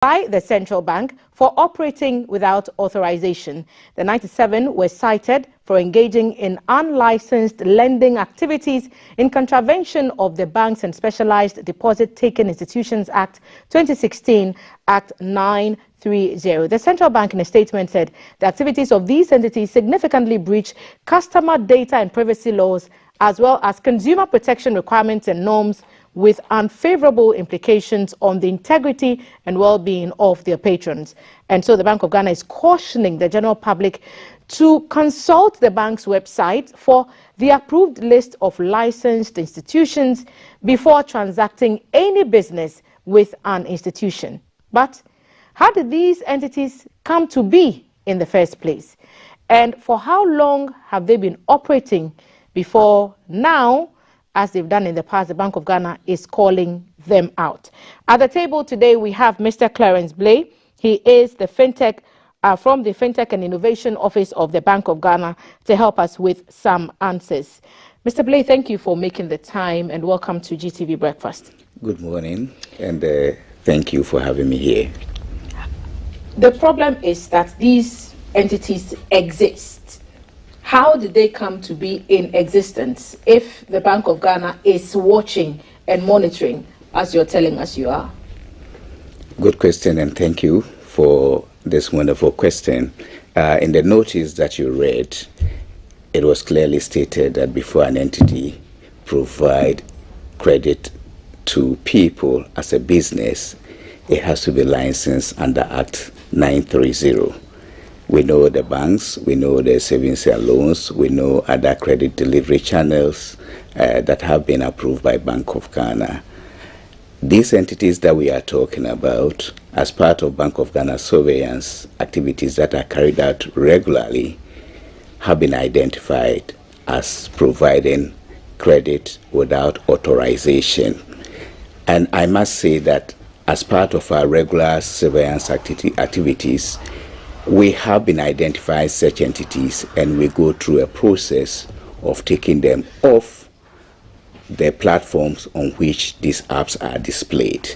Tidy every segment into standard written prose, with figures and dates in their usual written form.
by the central bank for operating without authorization. The 97 were cited for engaging in unlicensed lending activities in contravention of the Banks and Specialized Deposit-Taking Institutions Act 2016, Act 930. The central bank in a statement said the activities of these entities significantly breach customer data and privacy laws as well as consumer protection requirements and norms, with unfavorable implications on the integrity and well-being of their patrons. And so the Bank of Ghana is cautioning the general public to consult the bank's website for the approved list of licensed institutions before transacting any business with an institution. But how did these entities come to be in the first place? And for how long have they been operating before now, as they've done in the past, the Bank of Ghana is calling them out? At the table today, we have Mr. Clarence Blay. He is the FinTech from the FinTech and Innovation Office of the Bank of Ghana to help us with some answers. Mr. Blay, thank you for making the time and welcome to GTV Breakfast. Good morning, and thank you for having me here. The problem is that these entities exist. How did they come to be in existence if the Bank of Ghana is watching and monitoring, as you're telling us you are? Good question, and thank you for this wonderful question. In the notice that you read, it was clearly stated that before an entity provide credit to people as a business, it has to be licensed under Act 930. We know the banks, we know the savings and loans, we know other credit delivery channels that have been approved by Bank of Ghana. These entities that we are talking about, as part of Bank of Ghana surveillance activities that are carried out regularly, have been identified as providing credit without authorization. And I must say that as part of our regular surveillance activities, we have been identifying such entities, and we go through a process of taking them off the platforms on which these apps are displayed.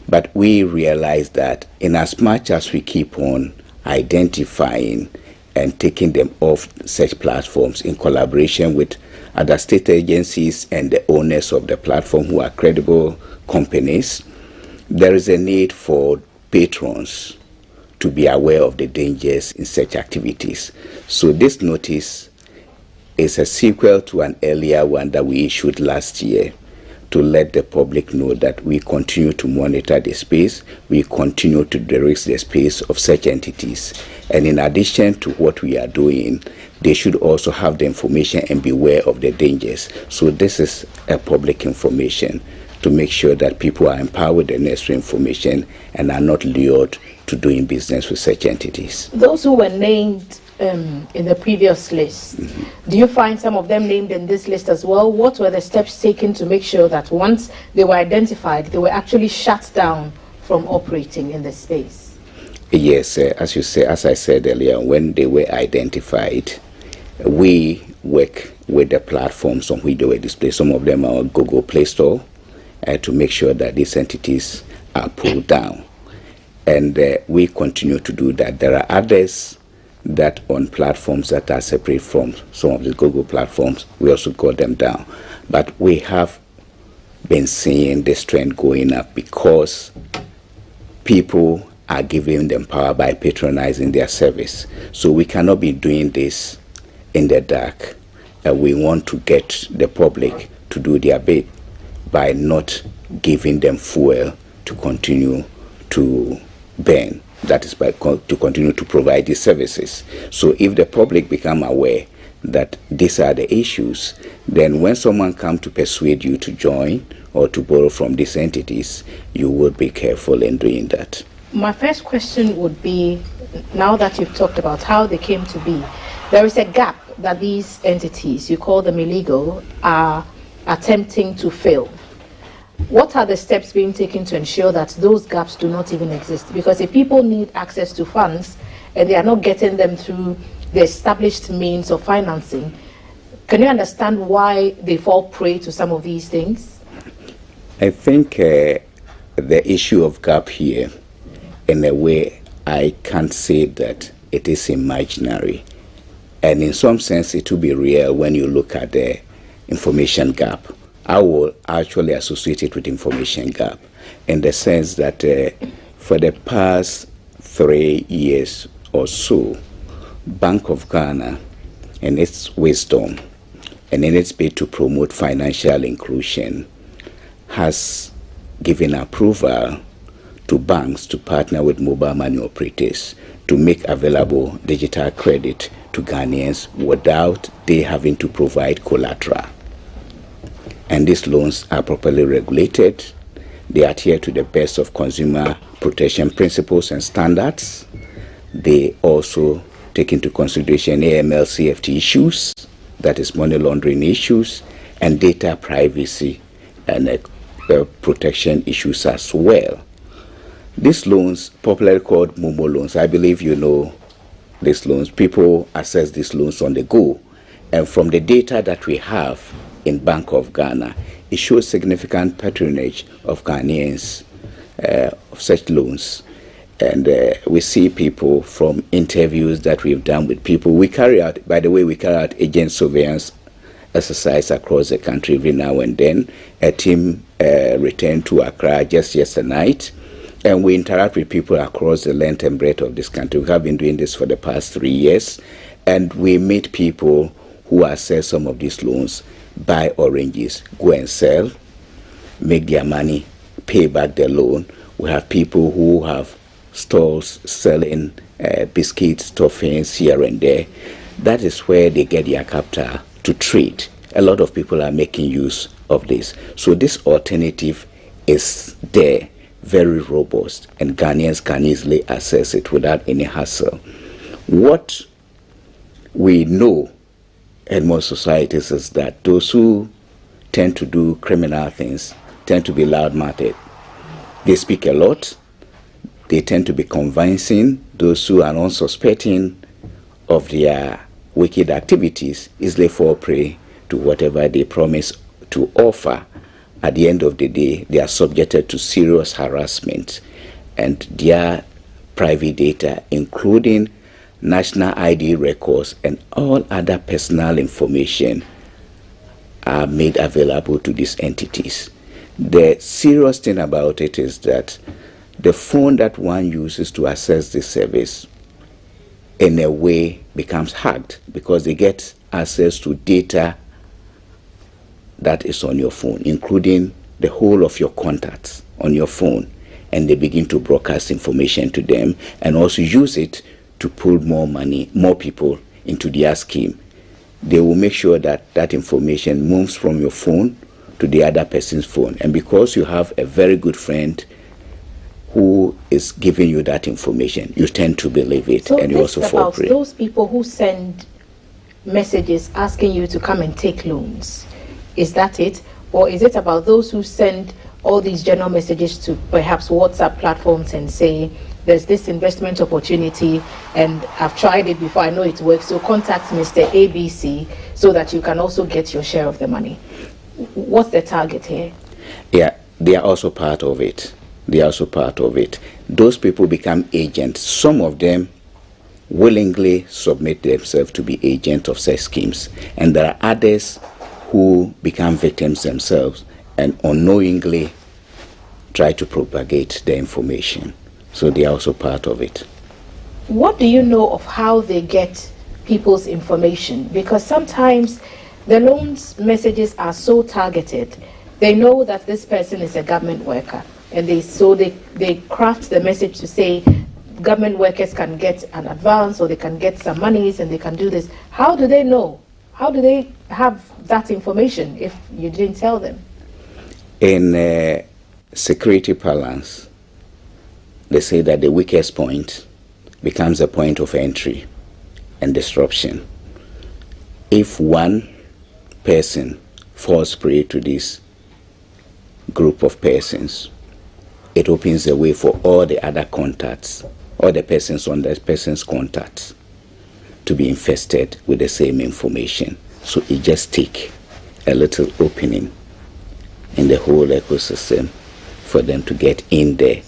But we realize that in as much as we keep on identifying and taking them off such platforms in collaboration with other state agencies and the owners of the platform who are credible companies, there is a need for patrons to be aware of the dangers in such activities. So this notice is a sequel to an earlier one that we issued last year to let the public know that we continue to monitor the space, we continue to direct the space of such entities. And in addition to what we are doing, they should also have the information and be aware of the dangers. So this is a public information to make sure that people are empowered with the necessary information and are not lured to doing business with such entities. Those who were named in the previous list, do you find some of them named in this list as well? What were the steps taken to make sure that once they were identified, they were actually shut down from operating in the space? Yes, as I said earlier, when they were identified, we work with the platforms on which they were displayed. Some of them are on Google Play Store to make sure that these entities are pulled down. And we continue to do that. There are others that on platforms that are separate from some of the Google platforms, we also got them down. But we have been seeing this trend going up because people are giving them power by patronizing their service. So we cannot be doing this in the dark. We want to get the public to do their bit by not giving them fuel to continue to burn. That is by to continue to provide these services. So if the public become aware that these are the issues, then when someone comes to persuade you to join or to borrow from these entities, you would be careful in doing that. My first question would be, now that you've talked about how they came to be, there is a gap that these entities, you call them illegal, are attempting to fill. What are the steps being taken to ensure that those gaps do not even exist? Because if people need access to funds and they are not getting them through the established means of financing, can you understand why they fall prey to some of these things? I think the issue of gap here in a way I can't say that it is imaginary. And in some sense, it will be real when you look at the information gap. I will actually associate it with information gap in the sense that for the past 3 years or so, Bank of Ghana, in its wisdom and in its bid to promote financial inclusion, has given approval to banks to partner with mobile money operators to make available digital credit to Ghanaians without they having to provide collateral. And these loans are properly regulated. They adhere to the best of consumer protection principles and standards. They also take into consideration AML CFT issues, that is money laundering issues, and data privacy and protection issues as well. These loans, popularly called Momo loans, I believe you know these loans. People access these loans on the go. And from the data that we have in Bank of Ghana, it shows significant patronage of Ghanaians of such loans. And we see people from interviews that we've done with people. We carry out, by the way, we carry out agent surveillance exercise across the country every now and then. A team returned to Accra just yesterday night. And we interact with people across the length and breadth of this country. We have been doing this for the past 3 years. And we meet people who access some of these loans, buy oranges, go and sell, make their money, pay back their loan. We have people who have stalls selling biscuits, toffees here and there. That is where they get their capital to trade. A lot of people are making use of this. So this alternative is there, very robust, and Ghanaians can easily access it without any hassle. What we know in most societies is that those who tend to do criminal things tend to be loud-mouthed. They speak a lot. They tend to be convincing. Those who are unsuspecting of their wicked activities easily fall prey to whatever they promise to offer. At the end of the day, they are subjected to serious harassment, and their private data, including national ID records and all other personal information, are made available to these entities. The serious thing about it is that the phone that one uses to access this service in a way becomes hacked, because they get access to data that is on your phone, including the whole of your contacts on your phone, and they begin to broadcast information to them and also use it to pull more money, more people into their scheme. They will make sure that that information moves from your phone to the other person's phone. And because you have a very good friend who is giving you that information, you tend to believe it, so and you also fall prey. Those people who send messages asking you to come and take loans, is that it? Or is it about those who send all these general messages to perhaps WhatsApp platforms and say, there's this investment opportunity and I've tried it before, I know it works, so contact Mr. ABC so that you can also get your share of the money? What's the target here? Yeah, they are also part of it. They are also part of it. Those people become agents. Some of them willingly submit themselves to be agents of such schemes. And there are others who become victims themselves and unknowingly try to propagate the information. So they are also part of it. What do you know of how they get people's information? Because sometimes the loans messages are so targeted. They know that this person is a government worker, and they craft the message to say government workers can get an advance or they can get some monies and they can do this. How do they know? How do they have that information if you didn't tell them? In security parlance, they say that the weakest point becomes a point of entry and disruption. If one person falls prey to this group of persons, it opens the way for all the other contacts, all the persons on that person's contacts to be infested with the same information. So it just takes a little opening in the whole ecosystem for them to get in there.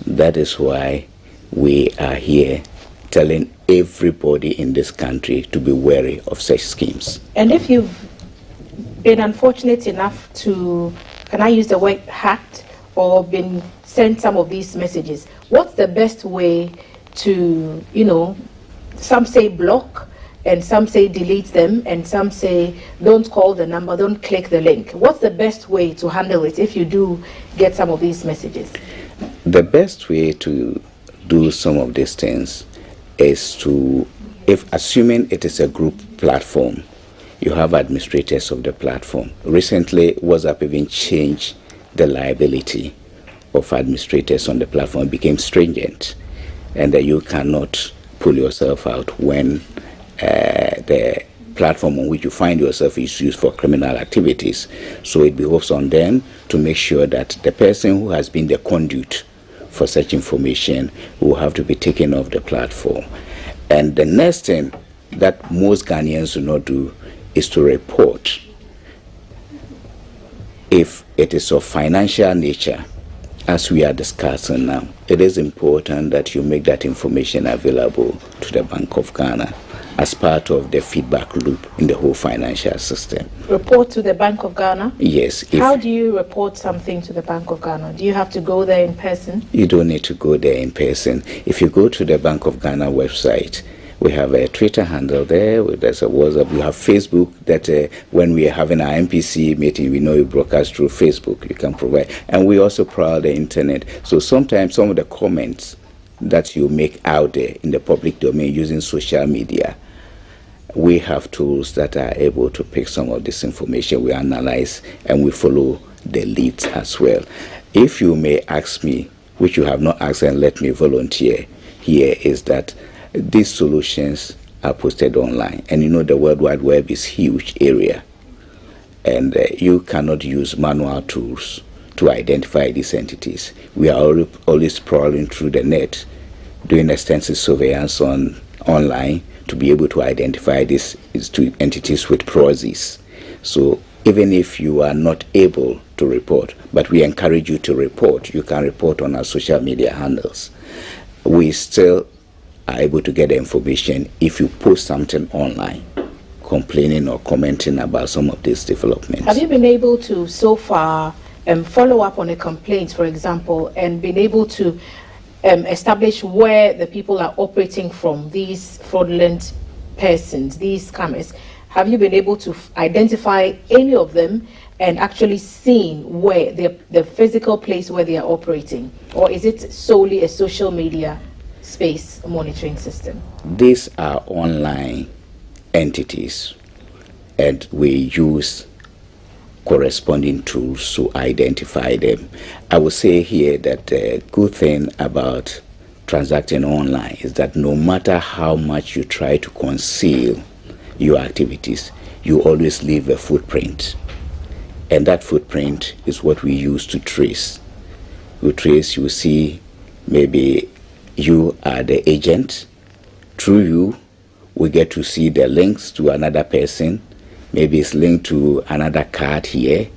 That is why we are here telling everybody in this country to be wary of such schemes. And if you've been unfortunate enough to, can I use the word hacked, or been sent some of these messages, what's the best way to, some say block, and some say delete them, and some say don't call the number, don't click the link? What's the best way to handle it if you do get some of these messages? The best way to do some of these things is to, if assuming it is a group platform, you have administrators of the platform. Recently, WhatsApp even changed the liability of administrators on the platform. It became stringent, and that you cannot pull yourself out when the platform on which you find yourself is used for criminal activities. So it behoves on them to make sure that the person who has been the conduit for such information will have to be taken off the platform. And the next thing that most Ghanaians do not do is to report. If it is of financial nature, as we are discussing now, it is important that you make that information available to the Bank of Ghana as part of the feedback loop in the whole financial system. Report to the Bank of Ghana? Yes. How do you report something to the Bank of Ghana? Do you have to go there in person? You don't need to go there in person. If you go to the Bank of Ghana website, we have a Twitter handle there, there's a WhatsApp, we have Facebook that when we are having our MPC meeting, we know you broadcast through Facebook, you can provide. And we also prowl the internet. So sometimes some of the comments that you make out there in the public domain using social media, we have tools that are able to pick some of this information, we analyze, and we follow the leads as well. If you may ask me, which you have not asked and let me volunteer here, is that these solutions are posted online, and the World Wide Web is a huge area, and you cannot use manual tools to identify these entities. We are always prowling through the net, doing extensive surveillance online to be able to identify these two entities with proxies. So even if you are not able to report, but we encourage you to report, you can report on our social media handles. We still are able to get the information if you post something online complaining or commenting about some of these developments. Have you been able to so far follow up on a complaint, for example, and been able to establish where the people are operating from, these fraudulent persons, these scammers? Have you been able to identify any of them and actually seen where the physical place where they are operating? Or is it solely a social media space monitoring system? These are online entities, and we use corresponding tools to identify them. I would say here that the good thing about transacting online is that no matter how much you try to conceal your activities, you always leave a footprint, and that footprint is what we use to trace. You trace, you see, maybe you are the agent. Through you, we get to see the links to another person. Maybe it's linked to another card here,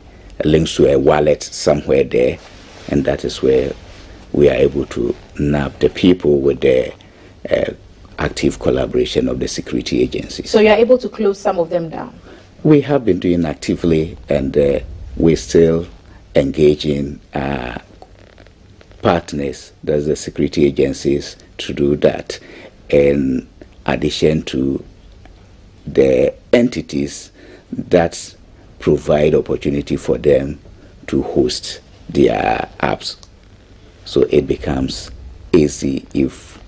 links to a wallet somewhere there, and that is where we are able to nab the people with the active collaboration of the security agencies. So you're able to close some of them down? We have been doing actively, and we're still engaging partners, that's the security agencies, to do that, in addition to the entities that provide opportunity for them to host their apps. So it becomes easy if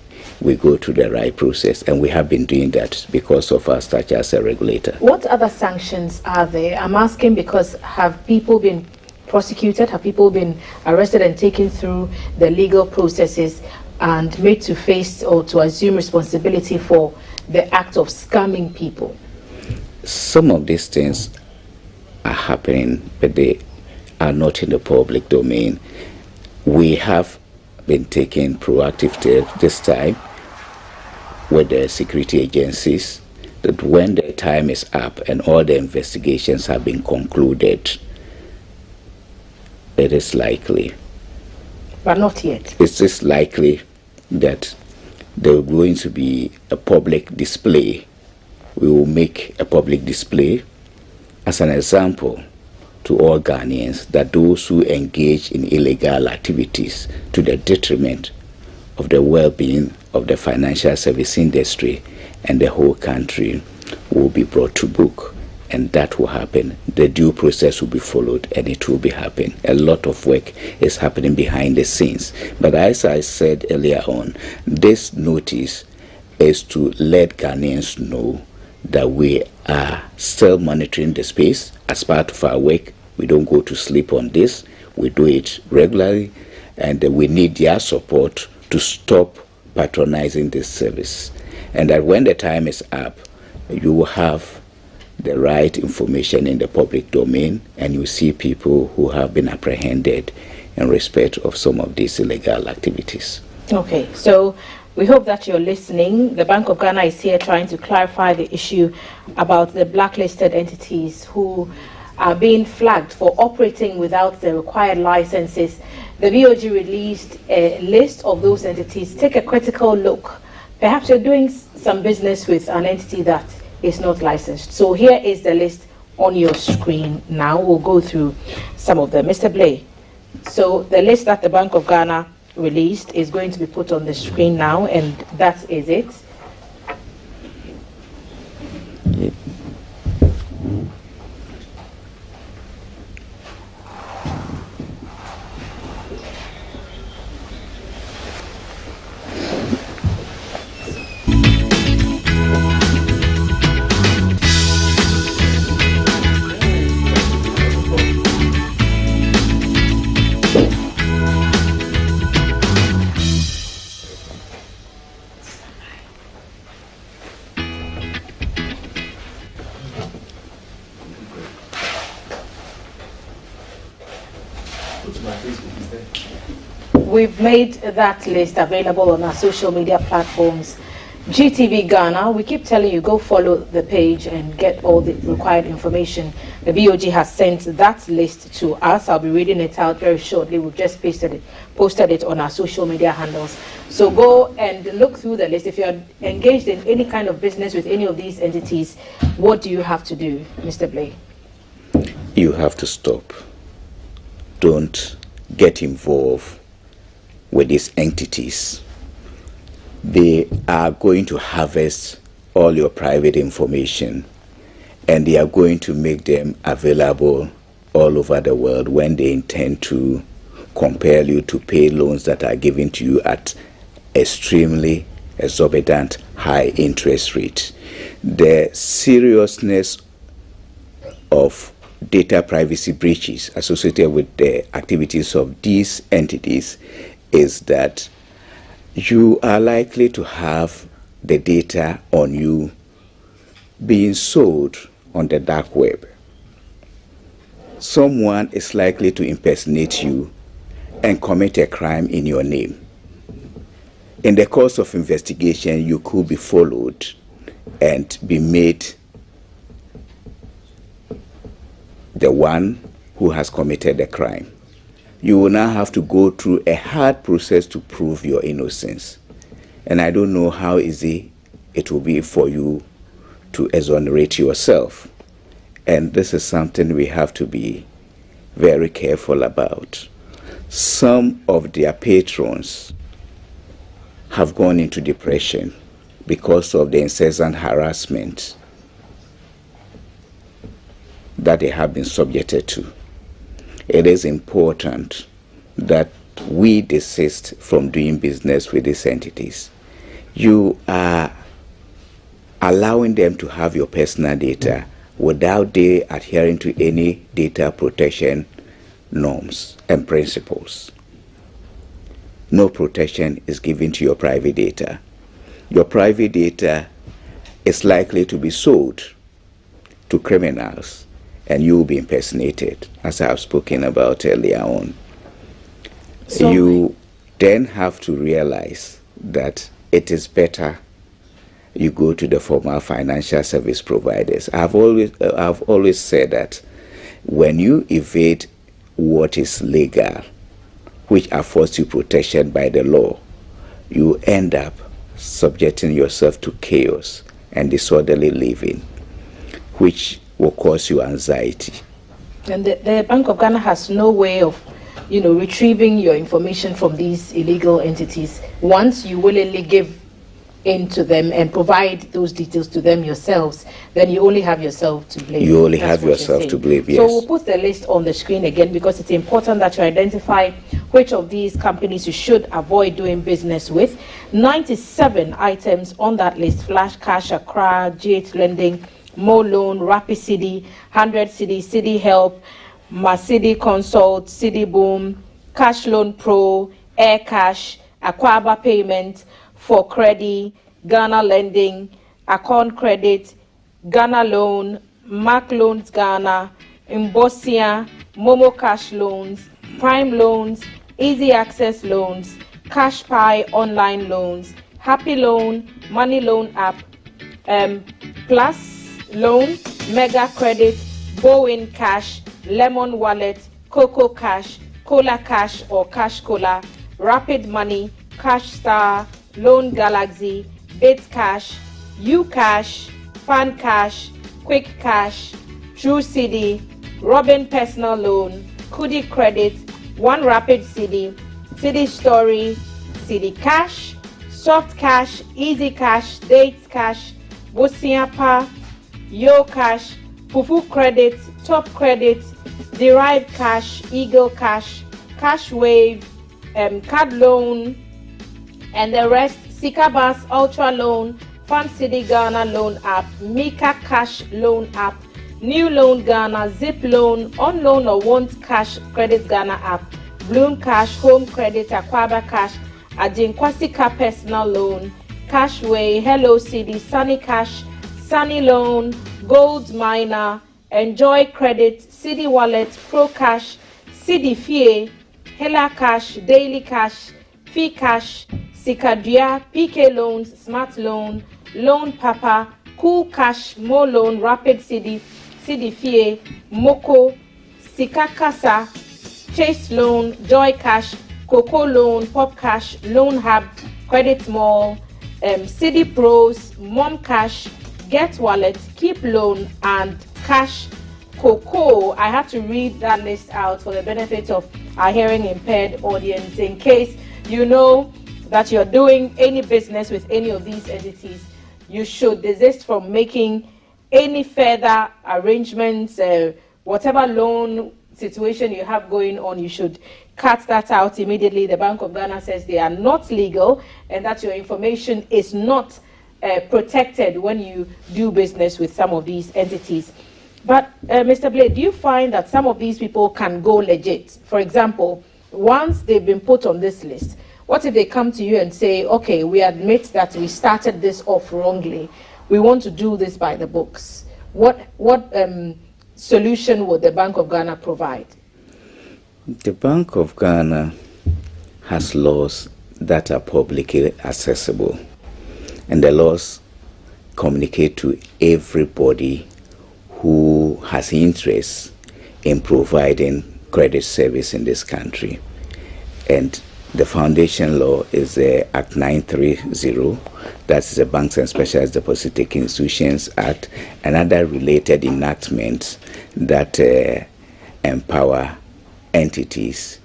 we go through the right process, and we have been doing that because of our stature as a regulator. What other sanctions are there? I'm asking because have people been prosecuted? Have people been arrested and taken through the legal processes and made to face or to assume responsibility for the act of scamming people? Some of these things are happening, but they are not in the public domain. We have been taking proactive steps this time with the security agencies, that when the time is up and all the investigations have been concluded, it is likely. But not yet. It's just likely that there is going to be a public display. We will make a public display as an example to all Ghanaians that those who engage in illegal activities to the detriment of the well-being of the financial service industry and the whole country will be brought to book. And that will happen. The due process will be followed, and it will be happening. A lot of work is happening behind the scenes. But as I said earlier on, this notice is to let Ghanaians know that we are still monitoring the space as part of our work. We don't go to sleep on this. We do it regularly, and we need their support to stop patronizing this service. And that when the time is up, you will have the right information in the public domain, and you see people who have been apprehended in respect of some of these illegal activities. Okay, so we hope that you're listening. The Bank of Ghana is here trying to clarify the issue about the blacklisted entities who are being flagged for operating without the required licenses. The BoG released a list of those entities. Take a critical look. Perhaps you're doing some business with an entity that is not licensed. So here is the list on your screen now. We'll go through some of them. Mr. Blay, so the list that the Bank of Ghana released is going to be put on the screen now, and that is it. We've made that list available on our social media platforms. GTV Ghana, we keep telling you, go follow the page and get all the required information. The BoG has sent that list to us. I'll be reading it out very shortly. We've just posted it on our social media handles. So go and look through the list. If you're engaged in any kind of business with any of these entities, what do you have to do, Mr. Blay? You have to stop. Don't get involved with these entities. They are going to harvest all your private information, and they are going to make them available all over the world when they intend to compel you to pay loans that are given to you at extremely exorbitant high interest rates. The seriousness of data privacy breaches associated with the activities of these entities is that you are likely to have the data on you being sold on the dark web. Someone is likely to impersonate you and commit a crime in your name. In the course of investigation, you could be followed and be made the one who has committed the crime. You will now have to go through a hard process to prove your innocence. And I don't know how easy it will be for you to exonerate yourself. And this is something we have to be very careful about. Some of their patrons have gone into depression because of the incessant harassment that they have been subjected to. It is important that we desist from doing business with these entities. You are allowing them to have your personal data without they adhering to any data protection norms and principles. No protection is given to your private data. Your private data is likely to be sold to criminals, and you will be impersonated, as I have spoken about earlier on. So you then have to realize that it is better you go to the formal financial service providers. I've always said that when you evade what is legal, which affords you protection by the law, you end up subjecting yourself to chaos and disorderly living, which will cause you anxiety. And the Bank of Ghana has no way of, retrieving your information from these illegal entities once you willingly give in to them and provide those details to them yourselves. Then you only have yourself to blame. You only have yourself to blame, yes. So we'll put the list on the screen again, because it's important that you identify which of these companies you should avoid doing business with. 97 items on that list: Flash Cash, Accra, G8 Lending, Mo Loan, Rapid City, 100 City, City Help, Masidi Consult, City Boom, Cash Loan Pro, Air Cash, Aquaba Payment, For Credit, Ghana Lending, Account Credit, Ghana Loan, Mac Loans Ghana, Imbosia, Momo Cash Loans, Prime Loans, Easy Access Loans, Cash Pie Online Loans, Happy Loan, Money Loan App, Plus Loan, Mega Credit, Bowen Cash, Lemon Wallet, Coco Cash, Cola Cash or Cash Cola, Rapid Money, Cash Star, Loan Galaxy, Bit Cash, Ucash, Fan Cash, Quick Cash, True CD, Robin Personal Loan, Kudi Credit, One Rapid CD, City Story, City Cash, Soft Cash, Easy Cash, Dates Cash, Bosiapa, Yo Cash, Fufu Credit, Top Credit, Derived Cash, Eagle Cash, Cash Wave, Card Loan, and the rest: Sikabas, Ultra Loan, Fund City Ghana Loan App, Mika Cash Loan App, New Loan Ghana, Zip Loan, On Loan or Want Cash Credit Ghana App, Bloom Cash, Home Credit, Aquaba Cash, Ajinkwasika Personal Loan, Cashway, Hello City, Sunny Cash, Sunny Loan, Gold Miner, Enjoy Credit, City Wallet, Pro Cash, City Fee, Hela Cash, Daily Cash, Fee Cash, Sikadria, PK Loans, Smart Loan, Loan Papa, Cool Cash, Mo Loan, Rapid City, City Fee, Moko, Sikakasa, Chase Loan, Joy Cash, Coco Loan, Pop Cash, Loan Hub, Credit Mall, City Pros, Mom Cash, Get Wallet, Keep Loan, and Cash Coco. I have to read that list out for the benefit of our hearing impaired audience, in case you know that you're doing any business with any of these entities. You should desist from making any further arrangements. Whatever loan situation you have going on, you should cut that out immediately. The Bank of Ghana says they are not legal and that your information is not protected when you do business with some of these entities. But Mr. Blade, do you find that some of these people can go legit? For example, once they've been put on this list, what if they come to you and say, okay, we admit that we started this off wrongly, we want to do this by the books? What solution would the Bank of Ghana provide? The Bank of Ghana has laws that are publicly accessible, and the laws communicate to everybody who has interest in providing credit service in this country. And the foundation law is the Act 930, that's the Banks and Specialized Deposit-Taking Institutions Act, and other related enactments that empower entities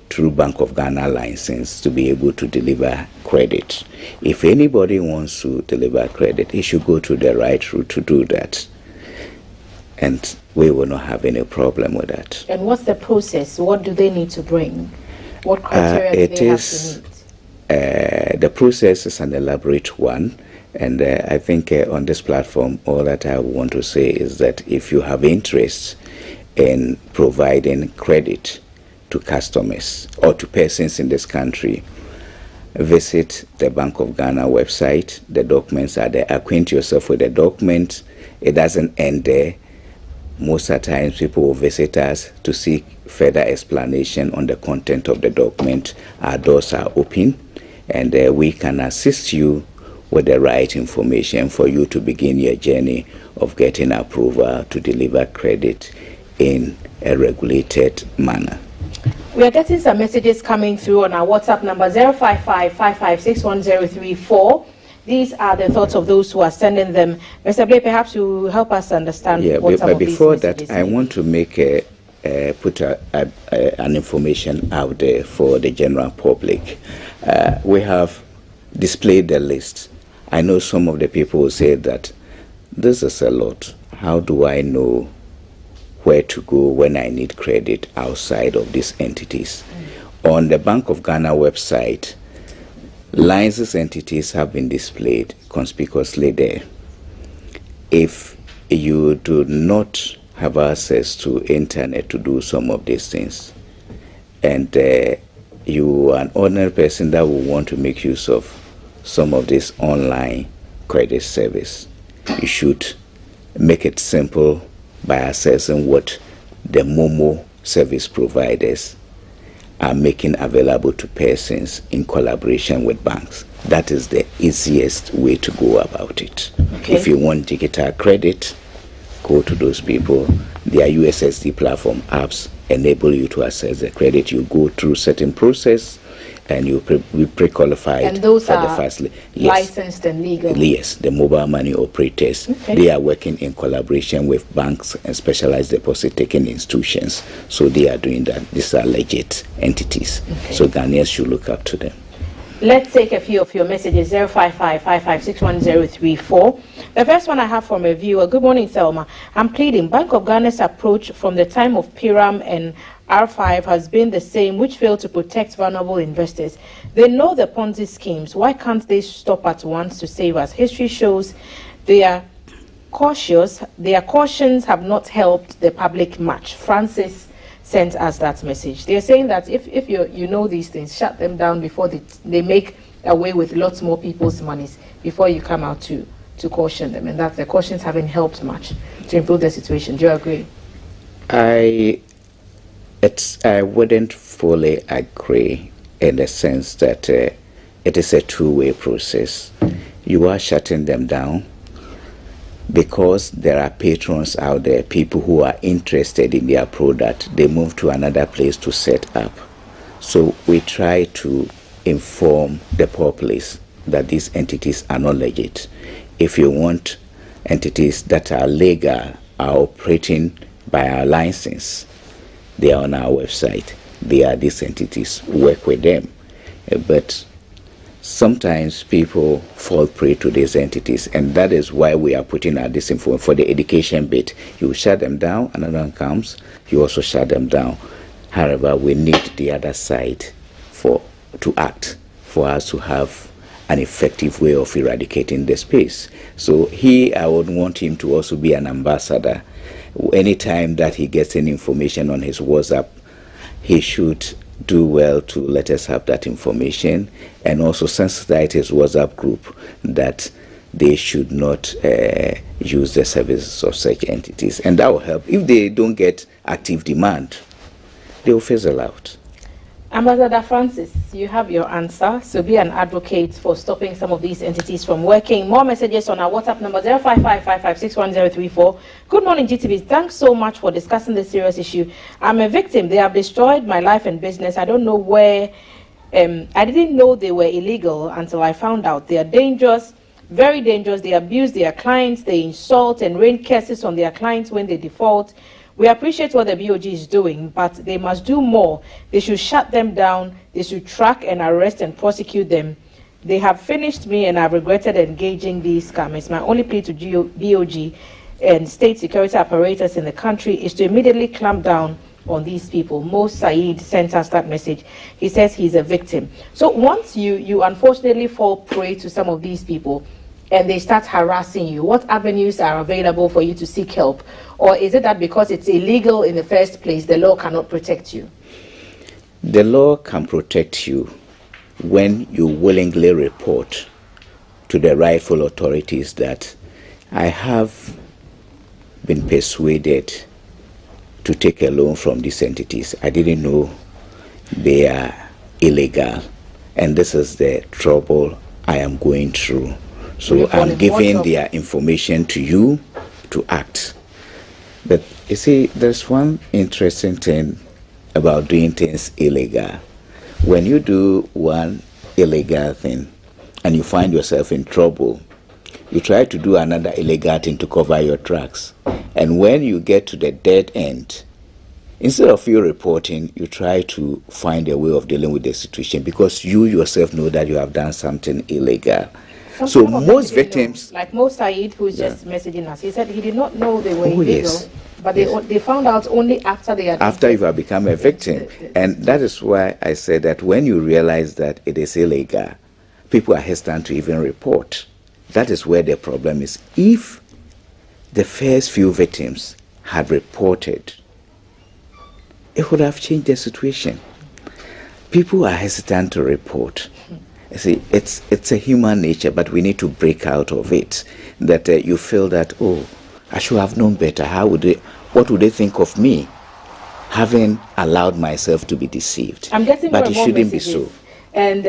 through Bank of Ghana license to be able to deliver credit. If anybody wants to deliver credit, he should go to the right route to do that. And we will not have any problem with that. And what's the process? What do they need to bring? What criteria do they have to meet? The process is an elaborate one, and I think on this platform, all that I want to say is that if you have interest in providing credit to customers or to persons in this country, visit the Bank of Ghana website. The documents are there. Acquaint yourself with the document. It doesn't end there. Most of the times people will visit us to seek further explanation on the content of the document. Our doors are open, and we can assist you with the right information for you to begin your journey of getting approval to deliver credit in a regulated manner. We are getting some messages coming through on our WhatsApp number 05555610034. These are the thoughts of those who are sending them. Mr. Blake, perhaps you help us understand what some of these messages before that, I want to make put an information out there for the general public. We have displayed the list. I know some of the people will say that this is a lot. How do I know where to go when I need credit outside of these entities? On the Bank of Ghana website, licensed entities have been displayed conspicuously there. If you do not have access to internet to do some of these things, and you are an ordinary person that will want to make use of some of this online credit service, you should make it simple by accessing what the Momo service providers are making available to persons in collaboration with banks. That is the easiest way to go about it. Okay. If you want digital credit, go to those people. Their USSD platform apps enable you to access the credit. You go through certain process and you be pre-qualified. And those for are the first licensed and legal? Yes, the mobile money operators. Okay. They are working in collaboration with banks and specialized deposit-taking institutions. So they are doing that. These are legit entities. Okay. So Ghanaians should look up to them. Let's take a few of your messages, 05555610034. The first one I have from a viewer. Good morning, Thelma. I'm pleading. Bank of Ghana's approach from the time of Piram and R5 has been the same, which failed to protect vulnerable investors. They know the Ponzi schemes. Why can't they stop at once to save us? History shows they are cautious. Their cautions have not helped the public much. Francis sent us that message. They're saying that if you know these things, shut them down before they make away with lots more people's monies before you come out to caution them, and that the cautions haven't helped much to improve the situation. Do you agree? I wouldn't fully agree in the sense that it is a two-way process. You are shutting them down because there are patrons out there, people who are interested in their product. They move to another place to set up. So we try to inform the populace that these entities are not legit. If you want entities that are legal, are operating by our license, they are on our website. They are these entities. Work with them. But sometimes people fall prey to these entities, and that is why we are putting out this info for the education bit. You shut them down, another one comes, you also shut them down. However, we need the other side to act for us to have an effective way of eradicating the space. So I would want him to also be an ambassador. Anytime that he gets any information on his WhatsApp, he should do well to let us have that information, and also sensitize his WhatsApp group that they should not use the services of such entities. And that will help. If they don't get active demand, they will fizzle out. Ambassador Francis, you have your answer. So be an advocate for stopping some of these entities from working. More messages on our WhatsApp number 05555610034. Good morning, GTV. Thanks so much for discussing this serious issue. I'm a victim. They have destroyed my life and business. I don't know where. I didn't know they were illegal until I found out. They are dangerous, very dangerous. They abuse their clients. They insult and rain curses on their clients when they default. We appreciate what the BoG is doing, but they must do more. They should shut them down. They should track and arrest and prosecute them. They have finished me, and I've regretted engaging these scammers. My only plea to BoG and state security apparatus in the country is to immediately clamp down on these people. Mo Saeed sent us that message. He says he's a victim. So once you unfortunately fall prey to some of these people, and they start harassing you, what avenues are available for you to seek help? Or is it that because it's illegal in the first place, the law cannot protect you? The law can protect you when you willingly report to the rightful authorities that I have been persuaded to take a loan from these entities. I didn't know they are illegal, and this is the trouble I am going through. So I'm giving their information to you to act. But you see, there's one interesting thing about doing things illegal. When you do one illegal thing and you find yourself in trouble, you try to do another illegal thing to cover your tracks. And when you get to the dead end, instead of you reporting, you try to find a way of dealing with the situation because you yourself know that you have done something illegal. So most victims, like Mo Said, who's just messaging us, he said he did not know they were illegal, but they found out only after they had after you have become a victim. And that is why I said that when you realize that it is illegal, people are hesitant to even report. That is where the problem is. If the first few victims had reported, it would have changed the situation. People are hesitant to report. You see, it's a human nature, but we need to break out of it. That you feel that, oh, I should have known better. What would they think of me, having allowed myself to be deceived? I'm getting but it more shouldn't messages. be so. And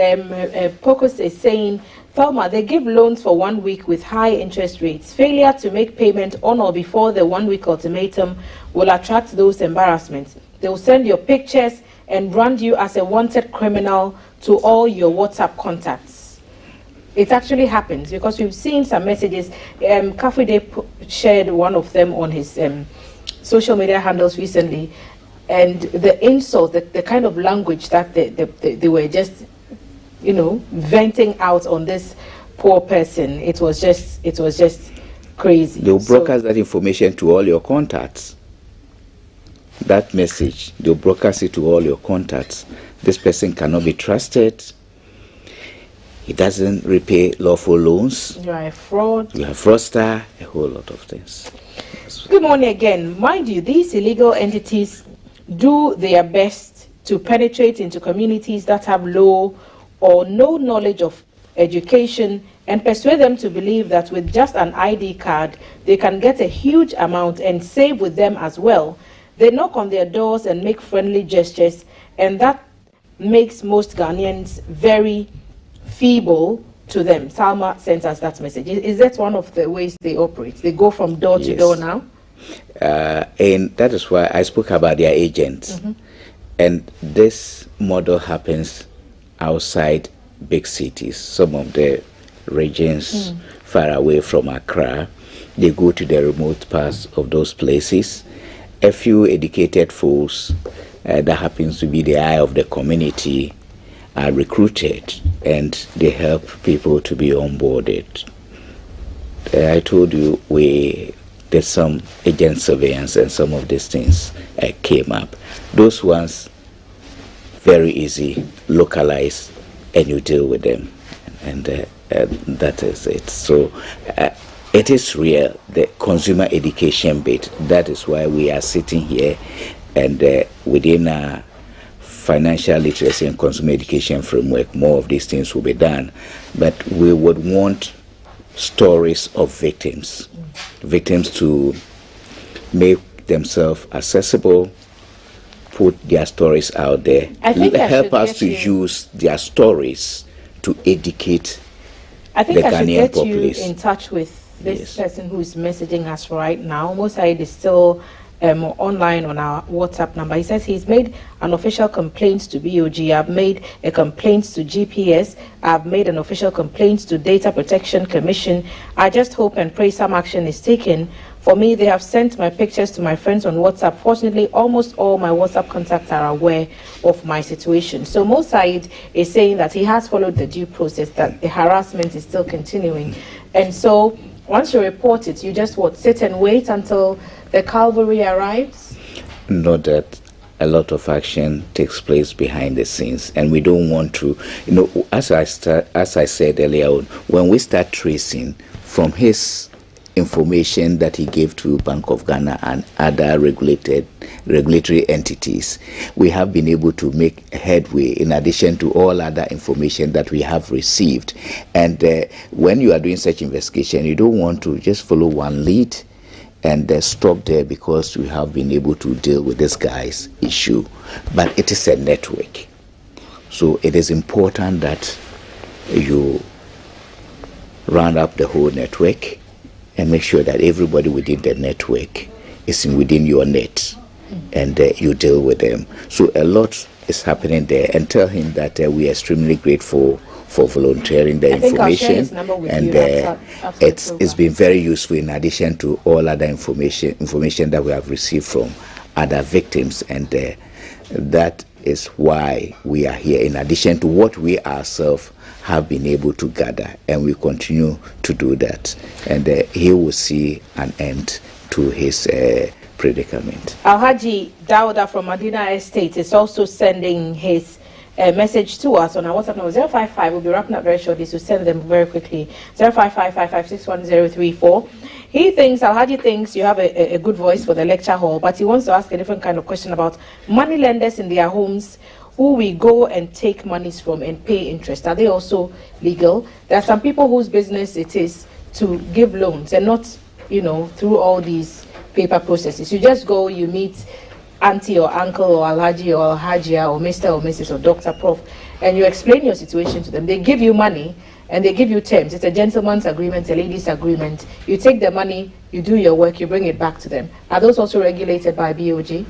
Pocos is saying, Thelma, they give loans for 1 week with high interest rates. Failure to make payment on or before the 1 week ultimatum will attract those embarrassments. They will send your pictures and brand you as a wanted criminal to all your WhatsApp contacts. It actually happens because we've seen some messages. Kafide shared one of them on his social media handles recently, and the insult, the kind of language that they were just, venting out on this poor person. It was just crazy. They'll broadcast that information to all your contacts. That message, they'll broadcast it to all your contacts. This person cannot be trusted. He doesn't repay lawful loans. You are a fraud. You are a fraudster. A whole lot of things. Good morning again. Mind you, these illegal entities do their best to penetrate into communities that have low or no knowledge of education and persuade them to believe that with just an ID card, they can get a huge amount and save with them as well. They knock on their doors and make friendly gestures, and that makes most Ghanaians very feeble to them. Salma sent us that message. Is that one of the ways they operate? They go from door to door now? And that is why I spoke about their agents. And this model happens outside big cities. Some of the regions far away from Accra, they go to the remote parts of those places. A few educated folks that happens to be the eye of the community are recruited, and they help people to be onboarded. I told you we did some agent surveillance, and some of these things came up. Those ones, very easy, localized, and you deal with them, and that is it. So it is real, the consumer education bit. That is why we are sitting here, and within our financial literacy and consumer education framework, more of these things will be done. But we would want stories of victims to make themselves accessible, put their stories out there, help us to use their stories to educate the Ghanaian populace. I think I should get you in touch with this person who is messaging us right now. Mo Said is still online on our WhatsApp number. He says he's made an official complaint to BoG. I've made a complaint to GPS. I've made an official complaint to Data Protection Commission. I just hope and pray some action is taken. For me, they have sent my pictures to my friends on WhatsApp. Fortunately, almost all my WhatsApp contacts are aware of my situation. So Mo Said is saying that he has followed the due process, that the harassment is still continuing. And so once you report it, you just sit and wait until the cavalry arrives? Not that a lot of action takes place behind the scenes, and we don't want to, as I said earlier on, when we start tracing from his information that he gave to Bank of Ghana and other regulatory entities, we have been able to make headway in addition to all other information that we have received. And when you are doing such investigation, you don't want to just follow one lead and stop there because we have been able to deal with this guy's issue. But it is a network. So it is important that you round up the whole network and make sure that everybody within the network is within your net. and you deal with them. So a lot is happening there, and tell him that we are extremely grateful for volunteering the information, and it's been very useful in addition to all other information that we have received from other victims, and that is why we are here, in addition to what we ourselves have been able to gather, and we continue to do that, and he will see an end to his predicament. Alhaji Dauda from Madina Estate is also sending his message to us on our WhatsApp number 055. We'll be wrapping up very shortly, so send them very quickly. 05555611034. Alhaji thinks you have a good voice for the lecture hall, but he wants to ask a different kind of question about money lenders in their homes who we go and take monies from and pay interest. Are they also legal? There are some people whose business it is to give loans and not, through all these paper processes. You just go, you meet auntie or uncle or alhaji or alhajia or Mr. or Mrs. or Dr. Prof, and you explain your situation to them. They give you money and they give you terms. It's a gentleman's agreement, a lady's agreement. You take the money, you do your work, you bring it back to them. Are those also regulated by BoG?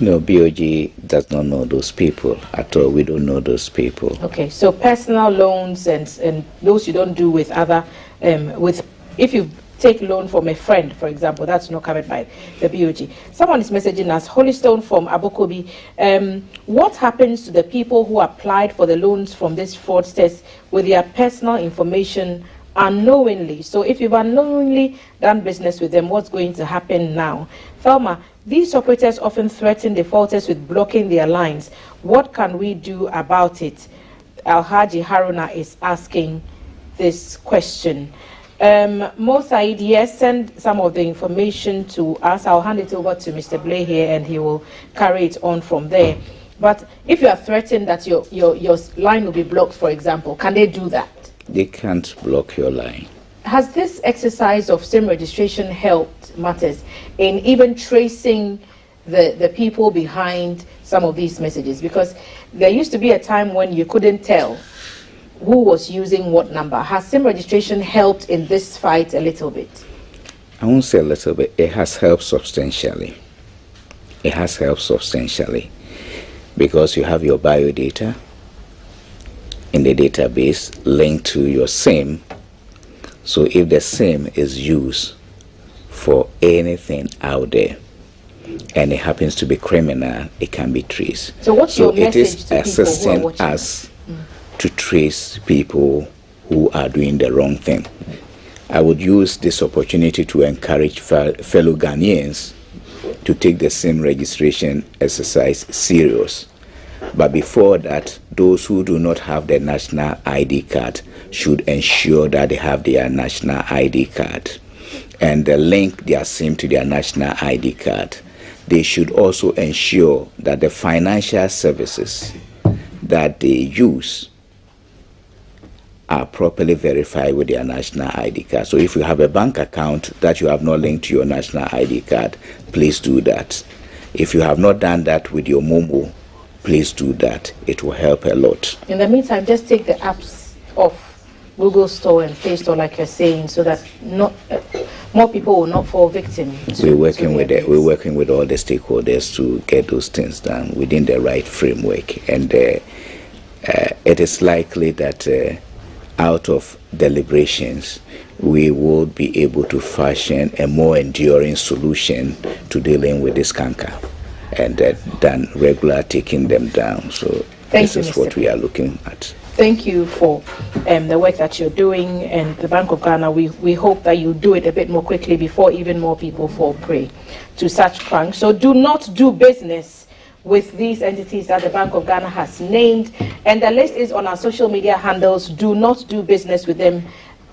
No, BoG does not know those people at all. We don't know those people. Okay, so personal loans and those you don't do with other, if you take loan from a friend, for example, that's not covered by the BoG. Someone is messaging us, Holy Stone from Abokobi. What happens to the people who applied for the loans from these fraudsters with their personal information unknowingly? So if you've unknowingly done business with them, what's going to happen now? Thelma, these operators often threaten defaulters with blocking their lines. What can we do about it? Alhaji Haruna is asking this question. Mosaid, yes, send some of the information to us. I'll hand it over to Mr. Blay here, and he will carry it on from there. But if you are threatened that your line will be blocked, for example, can they do that? They can't block your line. Has this exercise of SIM registration helped matters in even tracing the people behind some of these messages? Because there used to be a time when you couldn't tell who was using what number. Has SIM registration helped in this fight a little bit? I won't say a little bit. It has helped substantially. It has helped substantially because you have your biodata in the database linked to your SIM. So if the SIM is used for anything out there and it happens to be criminal, it can be traced. So what's your message it is to assisting people who are us to trace people who are doing the wrong thing. I would use this opportunity to encourage fellow Ghanaians to take the SIM registration exercise serious. But before that, those who do not have the national ID card should ensure that they have their national ID card and link their SIM to their national ID card. They should also ensure that the financial services that they use are properly verified with their national ID card. So if you have a bank account that you have not linked to your national ID card, please do that. If you have not done that with your Momo, please do that. It will help a lot. In the meantime, just take the apps off Google Store and Play Store, like you're saying, so that more people will not fall victim. We're working with all the stakeholders to get those things done within the right framework, and it is likely that out of deliberations, we will be able to fashion a more enduring solution to dealing with this canker, and than regular taking them down. So this is what we are looking at. Thank you for the work that you're doing, and the Bank of Ghana, we hope that you do it a bit more quickly before even more people fall prey to such pranks. So do not do business with these entities that the Bank of Ghana has named, and the list is on our social media handles. Do not do business with them,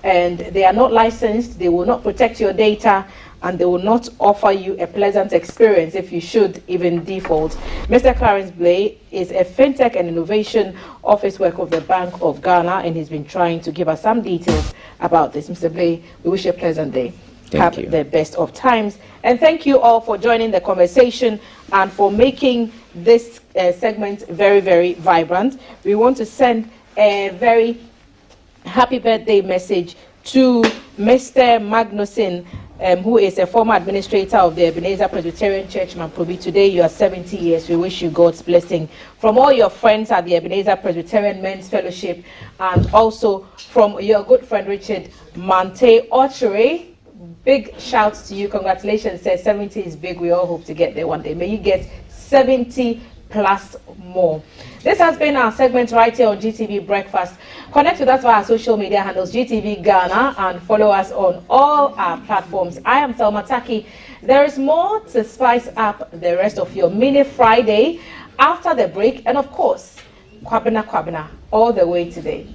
and they are not licensed. They will not protect your data, and they will not offer you a pleasant experience if you should even default. Mr. Clarence Blay is a fintech and innovation office worker of the Bank of Ghana, and he's been trying to give us some details about this. Mr. Blay, we wish you a pleasant day. Have the best of times, and thank you all for joining the conversation and for making this segment very, very vibrant. We want to send a very happy birthday message to Mr. Magnuson who is a former administrator of the Ebenezer Presbyterian Church, Mamprobi. Today you are 70 years. We wish you God's blessing. From all your friends at the Ebenezer Presbyterian Men's Fellowship, and also from your good friend Richard Mante Ochere, big shouts to you. Congratulations. Says 70 is big. We all hope to get there one day. May you get 70 plus more. This has been our segment right here on GTV Breakfast. Connect with us via our social media handles, GTV Ghana, and follow us on all our platforms. I am Thelma Taki. There is more to spice up the rest of your mini Friday after the break, and of course, Kwabena all the way today.